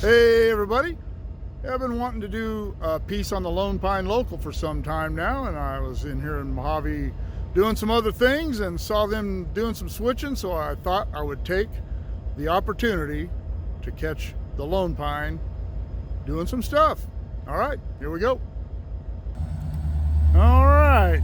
Hey everybody, I've been wanting to do a piece on the Lone Pine Local for some time now, and I was in here in Mojave doing some other things and saw them doing some switching, so I thought I would take the opportunity to catch the Lone Pine doing some stuff. All right, here we go. All right.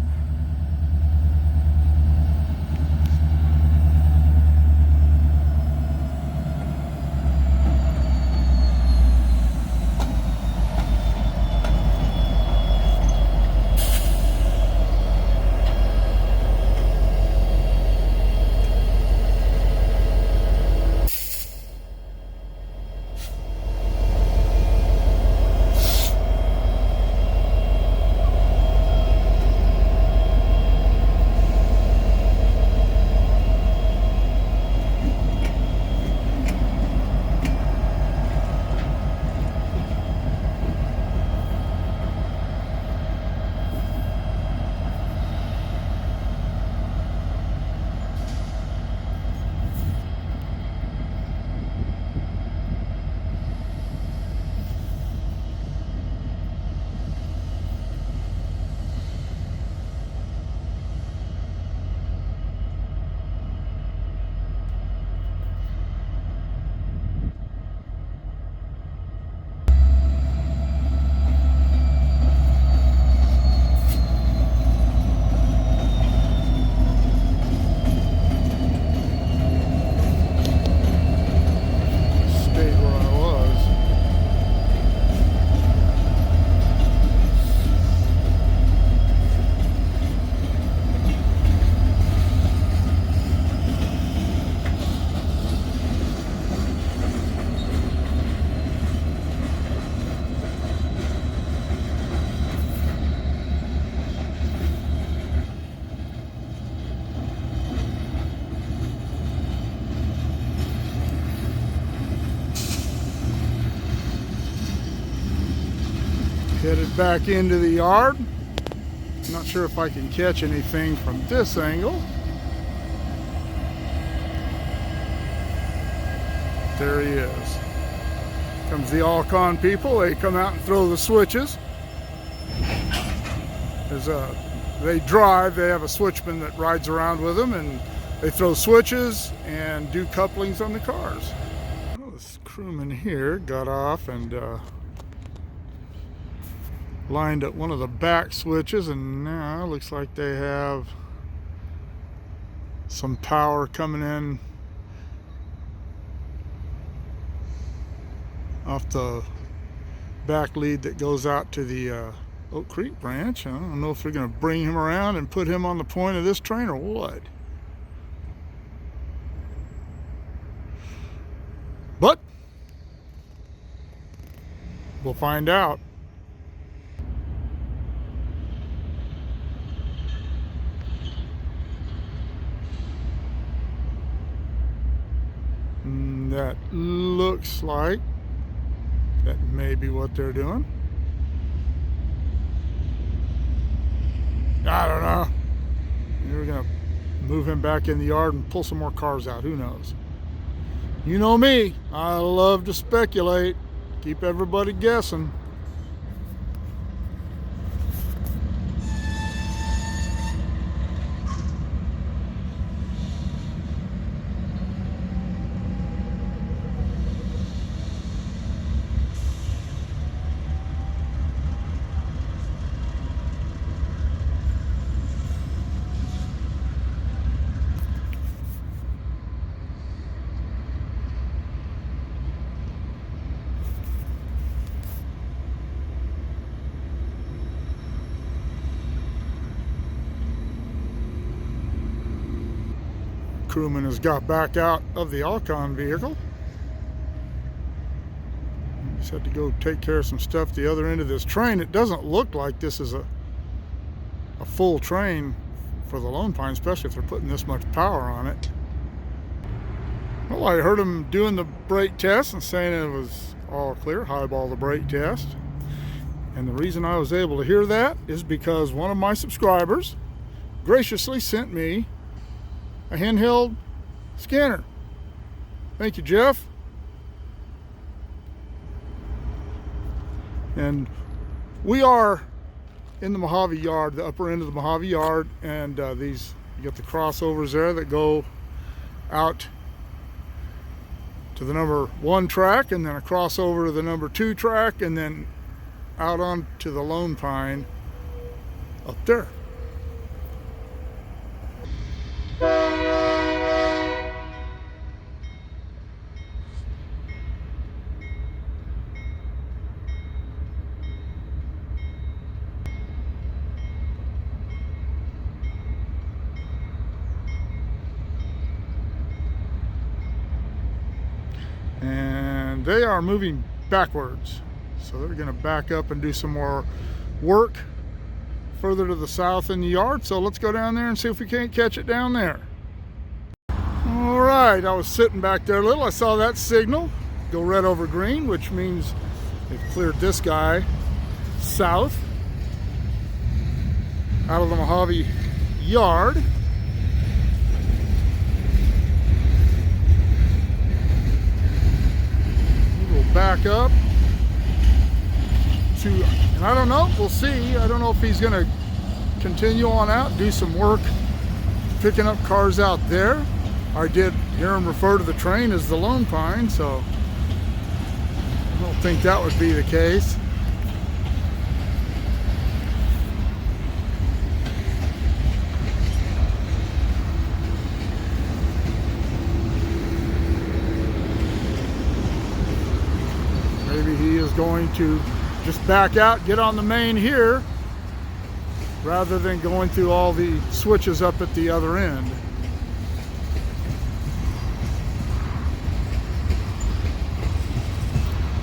Headed back into the yard. Not sure if I can catch anything from this angle. There he is. Comes the Alcon people. They come out and throw the switches. They drive. They have a switchman that rides around with them, and they throw switches and do couplings on the cars. Well, this crewman here got off and lined up one of the back switches, and now looks like they have some power coming in off the back lead that goes out to the Oak Creek branch. I don't know if they're going to bring him around and put him on the point of this train or what, but we'll find out. That looks like that may be what they're doing. I don't know. We're gonna move him back in the yard and pull some more cars out. Who knows? You know me. I love to speculate. Keep everybody guessing. Crewman has got back out of the Alcon vehicle. Just had to go take care of some stuff the other end of this train. It doesn't look like this is a full train for the Lone Pine, especially if they're putting this much power on it. Well, I heard them doing the brake test and saying it was all clear, highball the brake test. And the reason I was able to hear that is because one of my subscribers graciously sent me a handheld scanner. Thank you, Jeff. And we are in the Mojave yard, the upper end of the Mojave yard, and these, you got the crossovers there that go out to the number 1 track, and then a crossover to the number 2 track, and then out onto the Lone Pine up there. And they are moving backwards, so they're going to back up and do some more work further to the south in the yard. So let's go down there and see if we can't catch it down there. All right, I was sitting back there a little. I saw that signal go red over green, which means they've cleared this guy south out of the Mojave yard. Back up to, and I don't know, we'll see. I don't know if he's going to continue on out, do some work picking up cars out there. I did hear him refer to the train as the Lone Pine, so I don't think that would be the case. Maybe he is going to just back out, get on the main here, rather than going through all the switches up at the other end.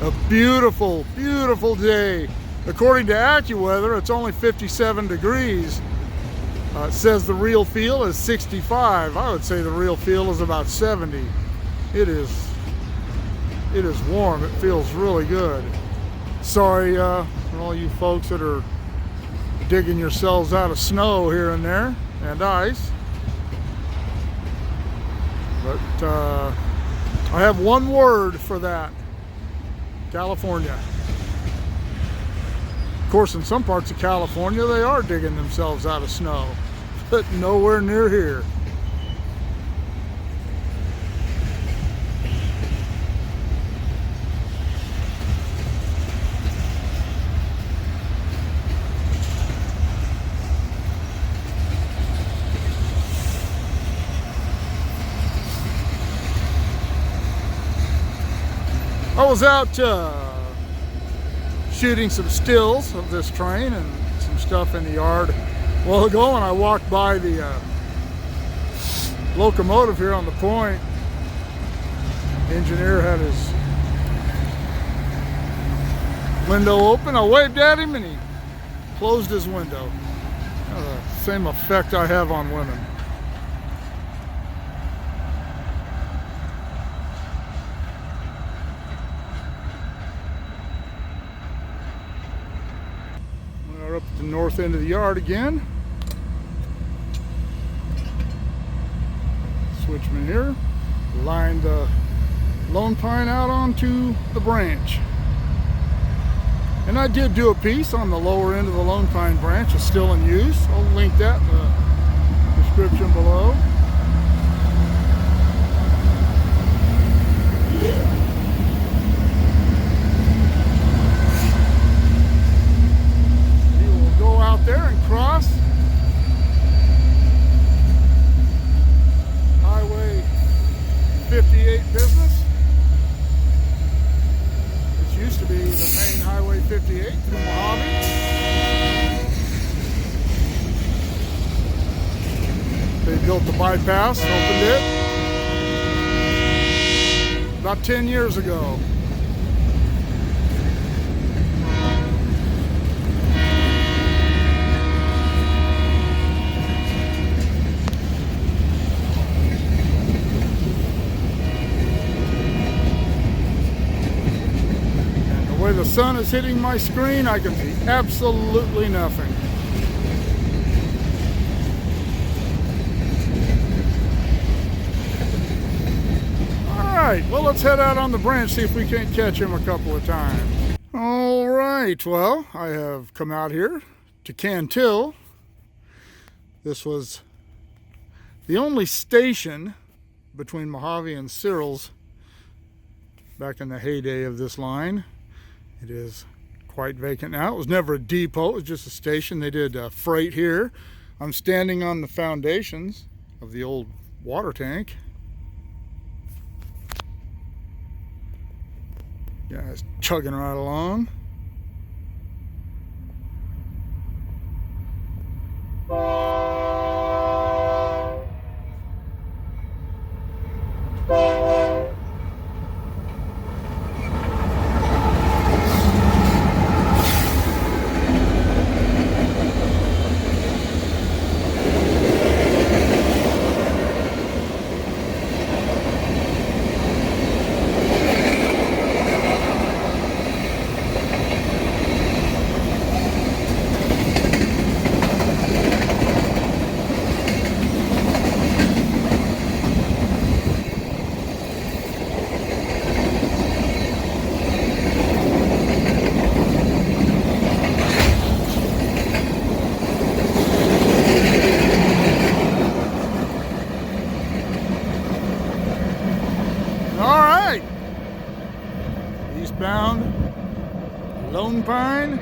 A beautiful, beautiful day. According to AccuWeather, it's only 57 degrees. It says the real feel is 65. I would say the real feel is about 70. It is warm. It feels really good. Sorry for all you folks that are digging yourselves out of snow here and there and ice. But I have one word for that: California. Of course, in some parts of California they are digging themselves out of snow, but nowhere near here. I was out shooting some stills of this train and some stuff in the yard a while ago, and I walked by the locomotive here on the point. The engineer had his window open. I waved at him and he closed his window. Same effect I have on women. Up at the north end of the yard again. Switchman here. Line the Lone Pine out onto the branch. And I did do a piece on the lower end of the Lone Pine branch. It's still in use. I'll link that in the description below. There and cross Highway 58 business. This used to be the main Highway 58 through Mojave. They built the bypass, opened it about 10 years ago. The way the sun is hitting my screen, I can see absolutely nothing. All right, well, let's head out on the branch, see if we can't catch him a couple of times. All right, well, I have come out here to Cantil. This was the only station between Mojave and Searles back in the heyday of this line. It is quite vacant now. It was never a depot, it was just a station. They did freight here. I'm standing on the foundations of the old water tank. Guys chugging right along. Eastbound Lone Pine.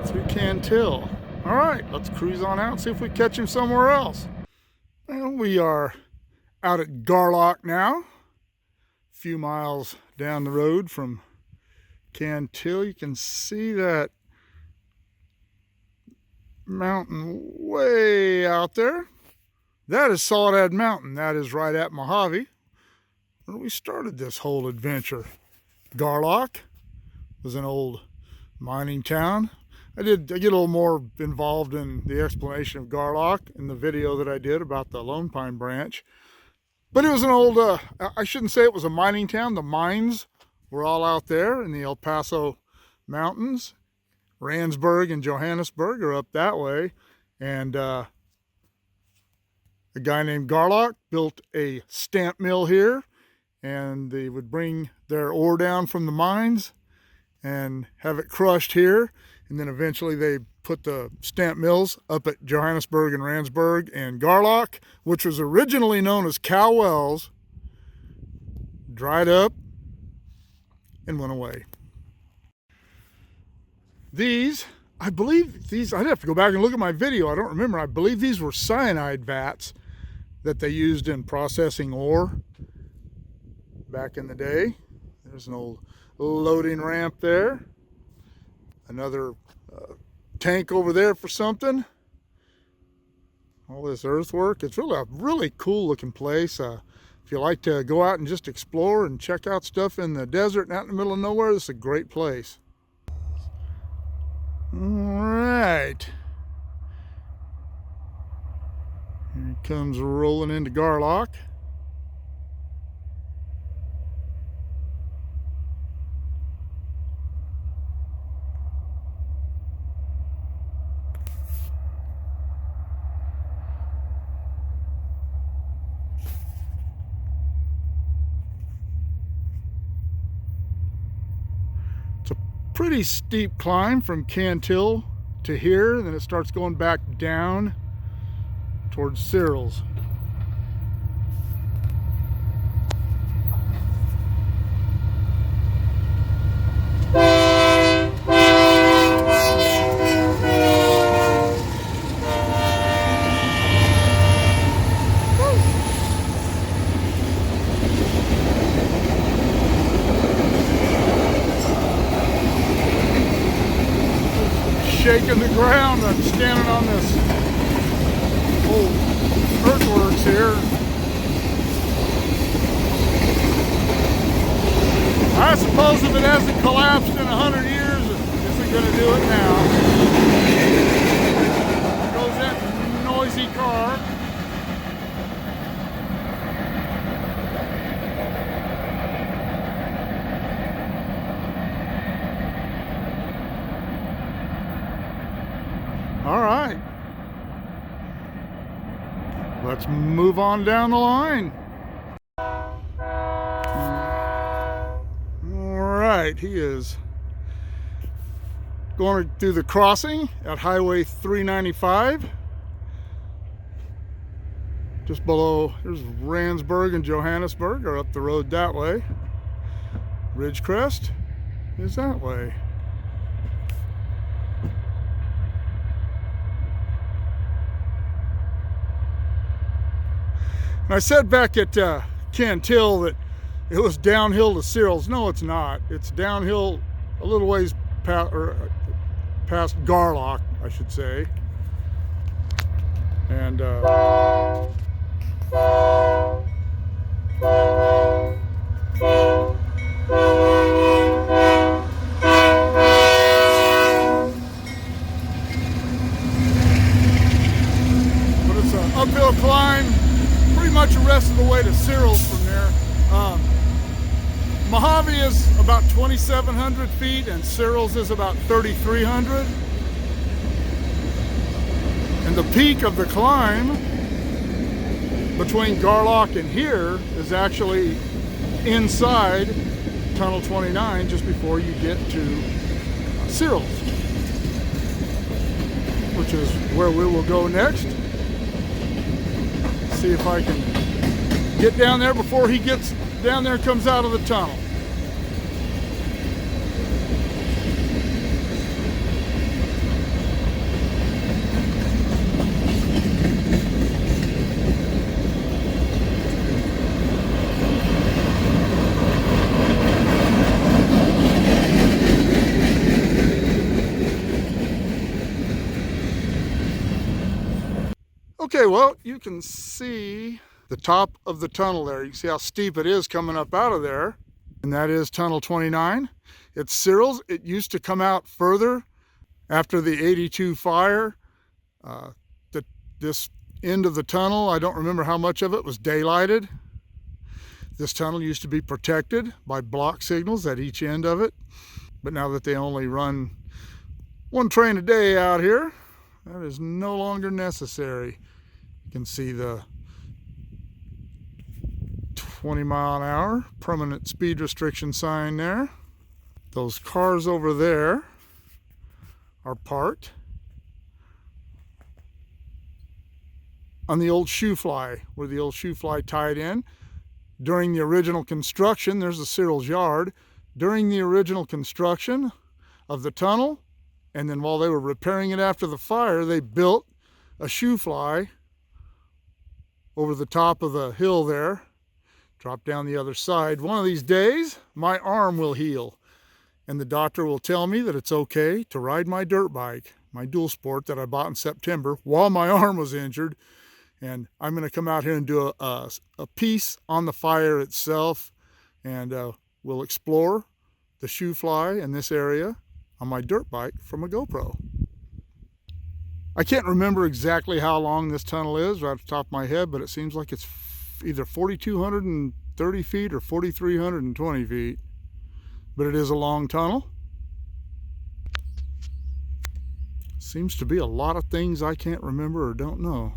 Through Cantil. All right, let's cruise on out and see if we catch him somewhere else. Well, we are out at Garlock now, a few miles down the road from Cantil. You can see that mountain way out there. That is Soledad Mountain. That is right at Mojave, where we started this whole adventure. Garlock was an old mining town. I get a little more involved in the explanation of Garlock in the video that I did about the Lone Pine Branch. But it was an old, I shouldn't say it was a mining town. The mines were all out there in the El Paso Mountains. Randsburg and Johannesburg are up that way. And a guy named Garlock built a stamp mill here, and they would bring their ore down from the mines and have it crushed here, and then eventually they put the stamp mills up at Johannesburg and Randsburg, and Garlock, which was originally known as Cow Wells, dried up and went away. These, I believe these, I'd have to go back and look at my video, I don't remember. I believe these were cyanide vats that they used in processing ore back in the day. There's an old loading ramp there. Another tank over there for something. All this earthwork. It's really a really cool looking place. If you like to go out and just explore and check out stuff in the desert and out in the middle of nowhere, this is a great place. All right. Here he comes rolling into Garlock. It's a pretty steep climb from Cantil to here, and then it starts going back down towards Searles. Shaking the ground. I'm standing on this old earthworks here. I suppose if it hasn't collapsed in 100 years, it isn't going to do it now. There goes that noisy car. All right, let's move on down the line. right, he is going through the crossing at Highway 395. Just below, here's Randsburg and Johannesburg are up the road that way. Ridgecrest is that way. And I said back at Cantil that it was downhill to Searles. No, it's not. It's downhill a little ways past Garlock, I should say. And but it's an uphill climb pretty much the rest of the way to Searles from there. Mojave is about 2,700 feet and Searles is about 3,300. And the peak of the climb between Garlock and here is actually inside Tunnel 29 just before you get to Searles, which is where we will go next. See if I can get down there before he gets down there and comes out of the tunnel. Okay, well, you can see the top of the tunnel there. You can see how steep it is coming up out of there. And that is Tunnel 29. It's Searles. It used to come out further after the '82 fire. This end of the tunnel, I don't remember how much of it was daylighted. This tunnel used to be protected by block signals at each end of it. But now that they only run one train a day out here, that is no longer necessary. You can see the 20-mile-an-hour permanent speed restriction sign there. Those cars over there are parked on the old shoe fly, where the old shoe fly tied in. During the original construction, there's the Searles yard. During the original construction of the tunnel, and then while they were repairing it after the fire, they built a shoe fly over the top of the hill there. Drop down the other side. One of these days, my arm will heal. And the doctor will tell me that it's okay to ride my dirt bike, my dual sport that I bought in September while my arm was injured. And I'm going to come out here and do a piece on the fire itself. And we'll explore the shoe fly in this area on my dirt bike from a GoPro. I can't remember exactly how long this tunnel is right off the top of my head, but it seems like it's either 4,230 feet or 4,320 feet. But it is a long tunnel. Seems to be a lot of things I can't remember or don't know.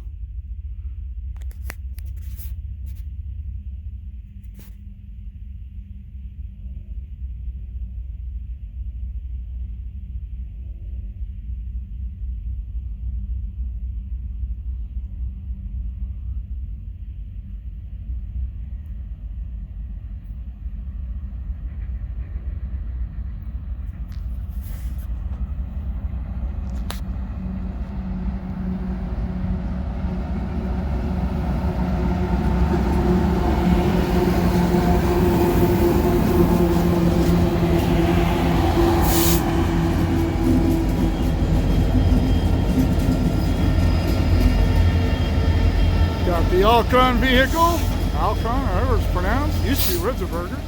The Alcon vehicle, Alcon, however it's pronounced, used to be Ritzelberger.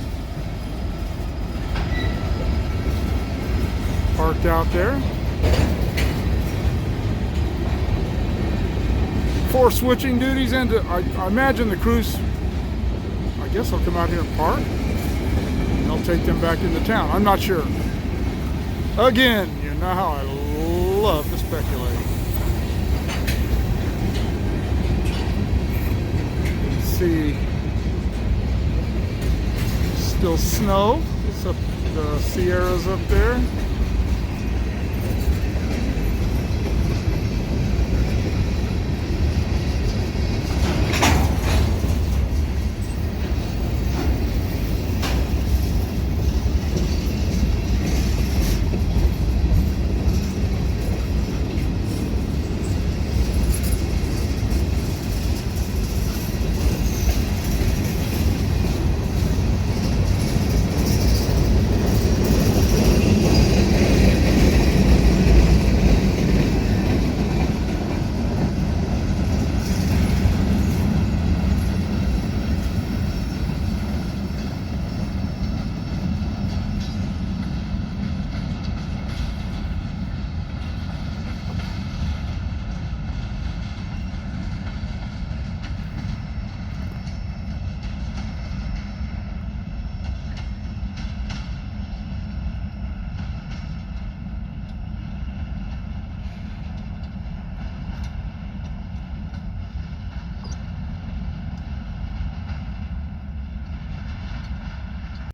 Parked out there. For switching duties, and I imagine the crews, I guess they'll come out here and park, and they'll take them back into town. I'm not sure. Again, you know how I love to speculate. See, still snow. It's a the Sierras up there.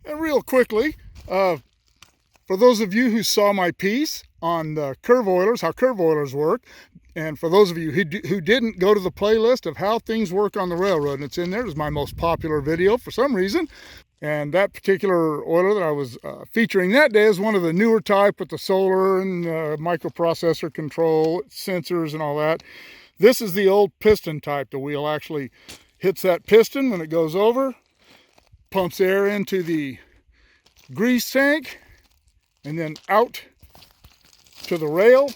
And real quickly, for those of you who saw my piece on the curve oilers, how curve oilers work, and for those of you who didn't, go to the playlist of how things work on the railroad, and it's in there. It's my most popular video for some reason. And that particular oiler that I was featuring that day is one of the newer type with the solar and microprocessor control, sensors and all that. This is the old piston type. The wheel actually hits that piston when it goes over, pumps air into the grease tank, and then out to the rail.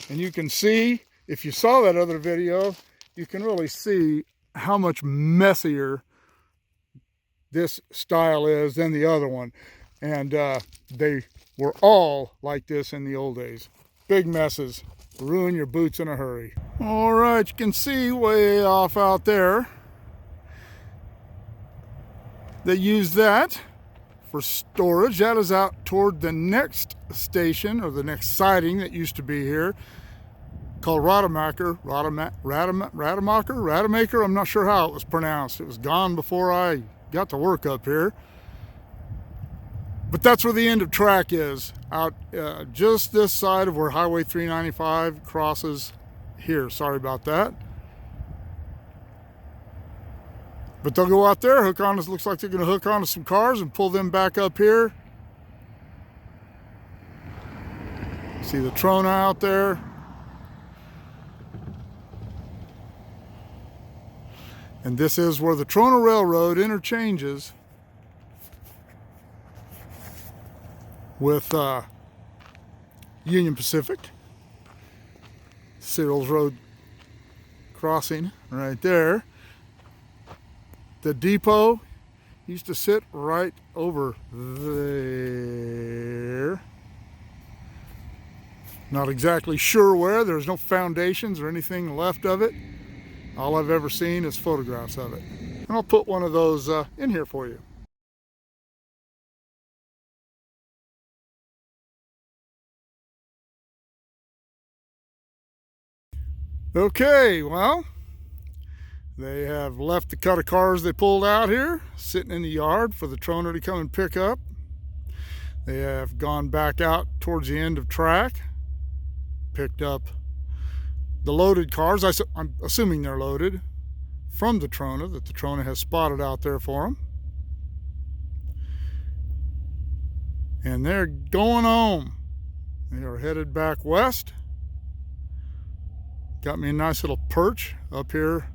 And you can see, if you saw that other video, you can really see how much messier this style is than the other one. And they were all like this in the old days. Big messes, ruin your boots in a hurry. All right, you can see way off out there, they use that for storage. That is out toward the next station, or the next siding that used to be here, called Rademacher. I'm not sure how it was pronounced. It was gone before I got to work up here. But that's where the end of track is, out just this side of where Highway 395 crosses here. Sorry about that. But they'll go out there, hook on, looks like they're going to hook onto some cars and pull them back up here. See the Trona out there. And this is where the Trona Railroad interchanges with Union Pacific. Searles Road crossing right there. The depot used to sit right over there. Not exactly sure where. There's no foundations or anything left of it. All I've ever seen is photographs of it. And I'll put one of those in here for you. Okay, well, they have left the cut of cars they pulled out here, sitting in the yard for the Trona to come and pick up. They have gone back out towards the end of track, picked up the loaded cars. I'm assuming they're loaded from the Trona, that the Trona has spotted out there for them. And they're going home. They are headed back west. Got me a nice little perch up here.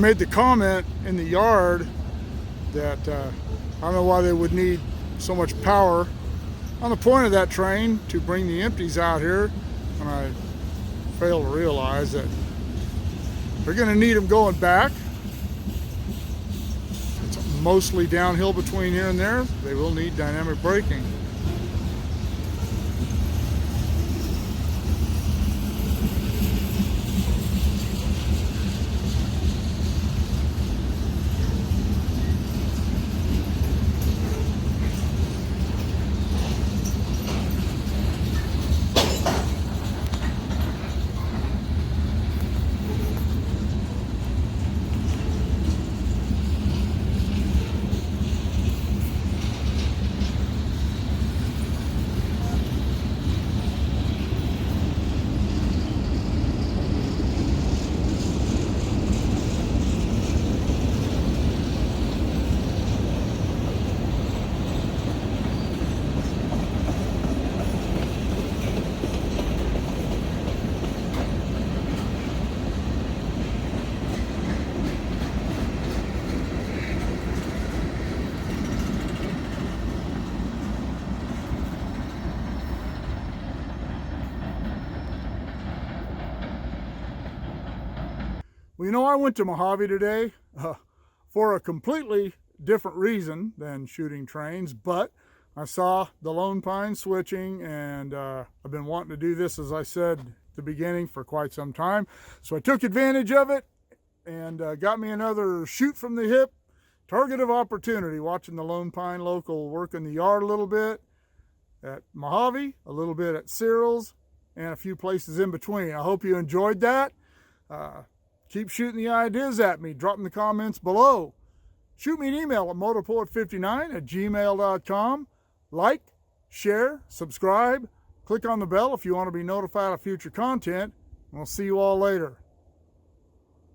made the comment in the yard that I don't know why they would need so much power on the point of that train to bring the empties out here, and I failed to realize that they're going to need them going back. It's mostly downhill between here and there. They will need dynamic braking. Well, you know, I went to Mojave today for a completely different reason than shooting trains, but I saw the Lone Pine switching, and I've been wanting to do this, as I said at the beginning, for quite some time. So I took advantage of it and got me another shoot from the hip target of opportunity, watching the Lone Pine local work in the yard a little bit at Mojave, a little bit at Searles, and a few places in between. I hope you enjoyed that. Keep shooting the ideas at me. Drop in the comments below. Shoot me an email at motorpoet59@gmail.com. Like, share, subscribe. Click on the bell if you want to be notified of future content. We'll see you all later.